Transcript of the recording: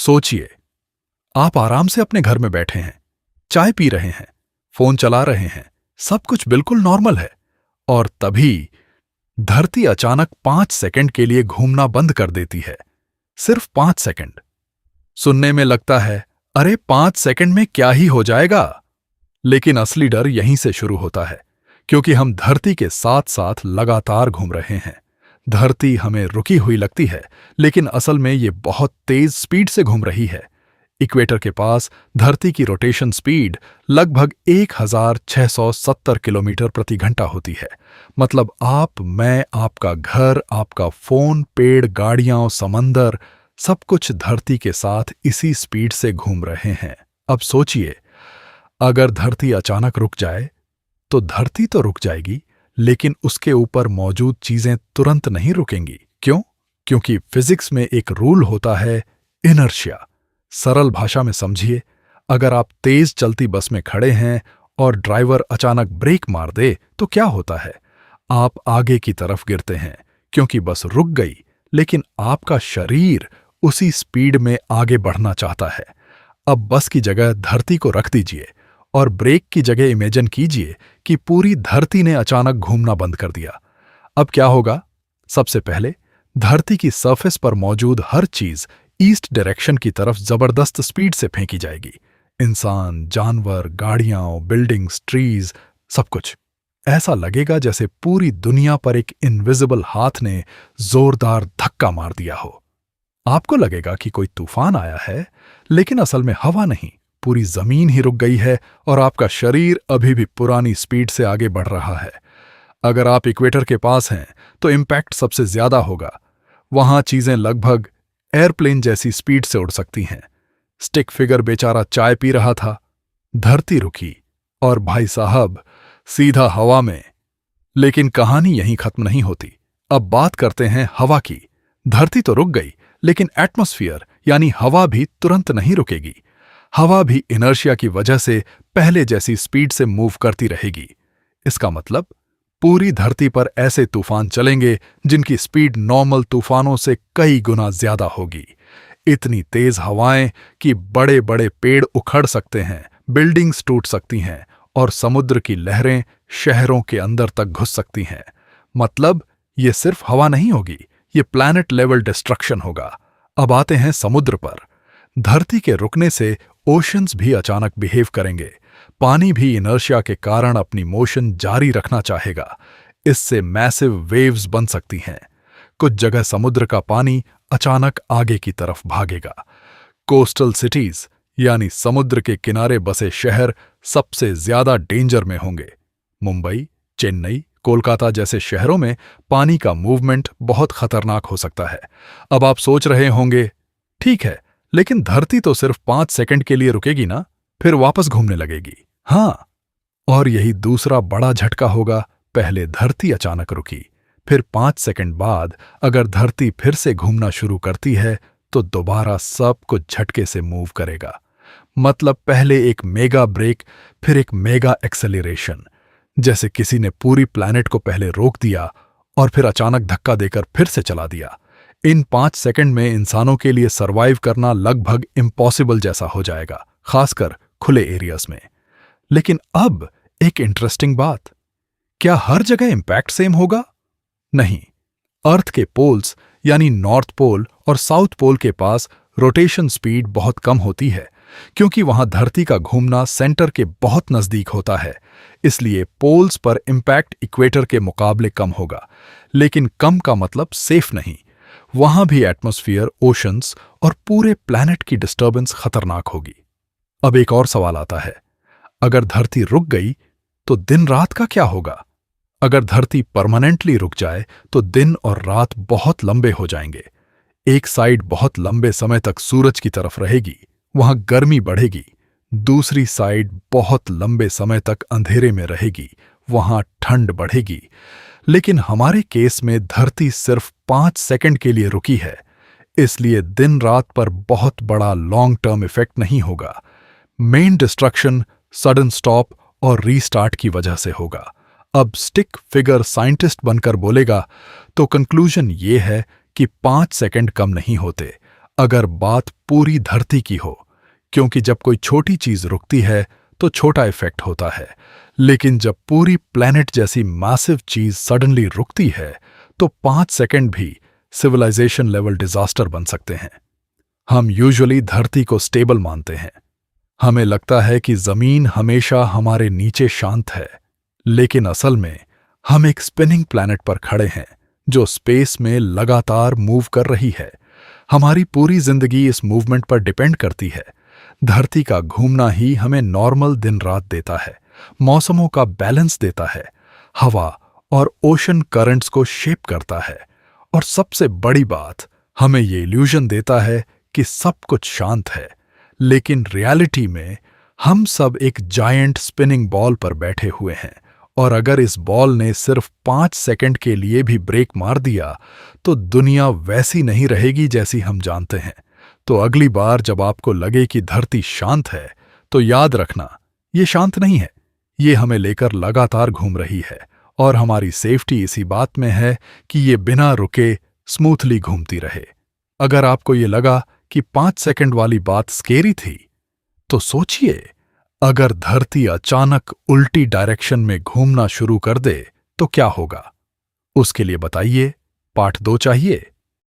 सोचिए, आप आराम से अपने घर में बैठे हैं, चाय पी रहे हैं, फोन चला रहे हैं, सब कुछ बिल्कुल नॉर्मल है, और तभी धरती अचानक 5 सेकंड के लिए घूमना बंद कर देती है। सिर्फ 5 सेकंड। सुनने में लगता है, अरे 5 सेकंड में क्या ही हो जाएगा, लेकिन असली डर यहीं से शुरू होता है, क्योंकि हम धरती के साथ साथ लगातार घूम रहे हैं। धरती हमें रुकी हुई लगती है, लेकिन असल में ये बहुत तेज स्पीड से घूम रही है। इक्वेटर के पास धरती की रोटेशन स्पीड लगभग 1670 किलोमीटर प्रति घंटा होती है। मतलब आप, मैं, आपका घर, आपका फोन, पेड़, गाड़ियां, समंदर, सब कुछ धरती के साथ इसी स्पीड से घूम रहे हैं। अब सोचिए, अगर धरती अचानक रुक जाए तो धरती तो रुक जाएगी, लेकिन उसके ऊपर मौजूद चीजें तुरंत नहीं रुकेंगी। क्यों? क्योंकि फिजिक्स में एक रूल होता है, इनर्शिया। सरल भाषा में समझिए, अगर आप तेज चलती बस में खड़े हैं और ड्राइवर अचानक ब्रेक मार दे तो क्या होता है? आप आगे की तरफ गिरते हैं, क्योंकि बस रुक गई, लेकिन आपका शरीर उसी स्पीड में आगे बढ़ना चाहता है। अब बस की जगह धरती को रख दीजिए और ब्रेक की जगह इमेजिन कीजिए कि पूरी धरती ने अचानक घूमना बंद कर दिया। अब क्या होगा? सबसे पहले धरती की सरफेस पर मौजूद हर चीज ईस्ट डायरेक्शन की तरफ जबरदस्त स्पीड से फेंकी जाएगी। इंसान, जानवर, गाड़ियां, बिल्डिंग्स, ट्रीज, सब कुछ। ऐसा लगेगा जैसे पूरी दुनिया पर एक इनविजिबल हाथ ने जोरदार धक्का मार दिया हो। आपको लगेगा कि कोई तूफान आया है, लेकिन असल में हवा नहीं, पूरी जमीन ही रुक गई है और आपका शरीर अभी भी पुरानी स्पीड से आगे बढ़ रहा है। अगर आप इक्वेटर के पास हैं तो इम्पैक्ट सबसे ज्यादा होगा। वहां चीजें लगभग एयरप्लेन जैसी स्पीड से उड़ सकती हैं। स्टिक फिगर बेचारा चाय पी रहा था, धरती रुकी और भाई साहब सीधा हवा में। लेकिन कहानी यहीं खत्म नहीं होती। अब बात करते हैं हवा की। धरती तो रुक गई, लेकिन एटमॉस्फेयर यानी हवा भी तुरंत नहीं रुकेगी। हवा भी इनर्शिया की वजह से पहले जैसी स्पीड से मूव करती रहेगी। इसका मतलब पूरी धरती पर ऐसे तूफान चलेंगे जिनकी स्पीड नॉर्मल तूफानों से कई गुना ज्यादा होगी। इतनी तेज हवाएं कि बड़े बड़े पेड़ उखड़ सकते हैं, बिल्डिंग्स टूट सकती हैं और समुद्र की लहरें शहरों के अंदर तक घुस सकती हैं। मतलब ये सिर्फ हवा नहीं होगी, ये प्लैनेट लेवल डिस्ट्रक्शन होगा। अब आते हैं समुद्र पर। धरती के रुकने से ओशंस भी अचानक बिहेव करेंगे। पानी भी इनर्शिया के कारण अपनी मोशन जारी रखना चाहेगा। इससे मैसिव वेव्स बन सकती हैं। कुछ जगह समुद्र का पानी अचानक आगे की तरफ भागेगा। कोस्टल सिटीज यानी समुद्र के किनारे बसे शहर सबसे ज्यादा डेंजर में होंगे। मुंबई, चेन्नई, कोलकाता जैसे शहरों में पानी का मूवमेंट बहुत खतरनाक हो सकता है। अब आप सोच रहे होंगे, ठीक है, लेकिन धरती तो सिर्फ 5 सेकंड के लिए रुकेगी ना, फिर वापस घूमने लगेगी। हाँ, और यही दूसरा बड़ा झटका होगा। पहले धरती अचानक रुकी, फिर 5 सेकंड बाद अगर धरती फिर से घूमना शुरू करती है तो दोबारा सब कुछ झटके से मूव करेगा। मतलब पहले एक मेगा ब्रेक, फिर एक मेगा एक्सेलरेशन, जैसे किसी ने पूरी प्लैनेट को पहले रोक दिया और फिर अचानक धक्का देकर फिर से चला दिया। इन 5 सेकंड में इंसानों के लिए सरवाइव करना लगभग इम्पॉसिबल जैसा हो जाएगा, खासकर खुले एरियाज में। लेकिन अब एक इंटरेस्टिंग बात, क्या हर जगह इंपैक्ट सेम होगा? नहीं। अर्थ के पोल्स यानी नॉर्थ पोल और साउथ पोल के पास रोटेशन स्पीड बहुत कम होती है, क्योंकि वहां धरती का घूमना सेंटर के बहुत नजदीक होता है। इसलिए पोल्स पर इंपैक्ट इक्वेटर के मुकाबले कम होगा। लेकिन कम का मतलब सेफ नहीं। वहां भी एटमॉस्फेयर, ओशंस और पूरे प्लैनेट की डिस्टर्बेंस खतरनाक होगी। अब एक और सवाल आता है, अगर धरती रुक गई तो दिन रात का क्या होगा? अगर धरती परमानेंटली रुक जाए तो दिन और रात बहुत लंबे हो जाएंगे। एक साइड बहुत लंबे समय तक सूरज की तरफ रहेगी, वहां गर्मी बढ़ेगी। दूसरी साइड बहुत लंबे समय तक अंधेरे में रहेगी, वहां ठंड बढ़ेगी। लेकिन हमारे केस में धरती सिर्फ 5 सेकंड के लिए रुकी है, इसलिए दिन रात पर बहुत बड़ा लॉन्ग टर्म इफेक्ट नहीं होगा। मेन डिस्ट्रक्शन सडन स्टॉप और रीस्टार्ट की वजह से होगा। अब स्टिक फिगर साइंटिस्ट बनकर बोलेगा तो कंक्लूजन ये है कि 5 सेकंड कम नहीं होते। अगर बात पूरी धरती की हो, क्योंकि जब कोई छोटी चीज रुकती है तो छोटा इफेक्ट होता है, लेकिन जब पूरी प्लेनेट जैसी मैसिव चीज सडनली रुकती है तो 5 सेकंड भी सिविलाइजेशन लेवल डिजास्टर बन सकते हैं। हम यूजुअली धरती को स्टेबल मानते हैं। हमें लगता है कि जमीन हमेशा हमारे नीचे शांत है, लेकिन असल में हम एक स्पिनिंग प्लैनेट पर खड़े हैं जो स्पेस में लगातार मूव कर रही है। हमारी पूरी जिंदगी इस मूवमेंट पर डिपेंड करती है। धरती का घूमना ही हमें नॉर्मल दिन रात देता है, मौसमों का बैलेंस देता है, हवा और ओशन करंट्स को शेप करता है, और सबसे बड़ी बात, हमें ये इल्यूजन देता है कि सब कुछ शांत है। लेकिन रियलिटी में हम सब एक जायंट स्पिनिंग बॉल पर बैठे हुए हैं, और अगर इस बॉल ने सिर्फ 5 सेकंड के लिए भी ब्रेक मार दिया तो दुनिया वैसी नहीं रहेगी जैसी हम जानते हैं। तो अगली बार जब आपको लगे कि धरती शांत है, तो याद रखना, ये शांत नहीं है, ये हमें लेकर लगातार घूम रही है, और हमारी सेफ्टी इसी बात में है कि ये बिना रुके स्मूथली घूमती रहे। अगर आपको ये लगा कि 5 सेकंड वाली बात स्केरी थी, तो सोचिए, अगर धरती अचानक उल्टी डायरेक्शन में घूमना शुरू कर दे तो क्या होगा? उसके लिए बताइए, पार्ट 2 चाहिए?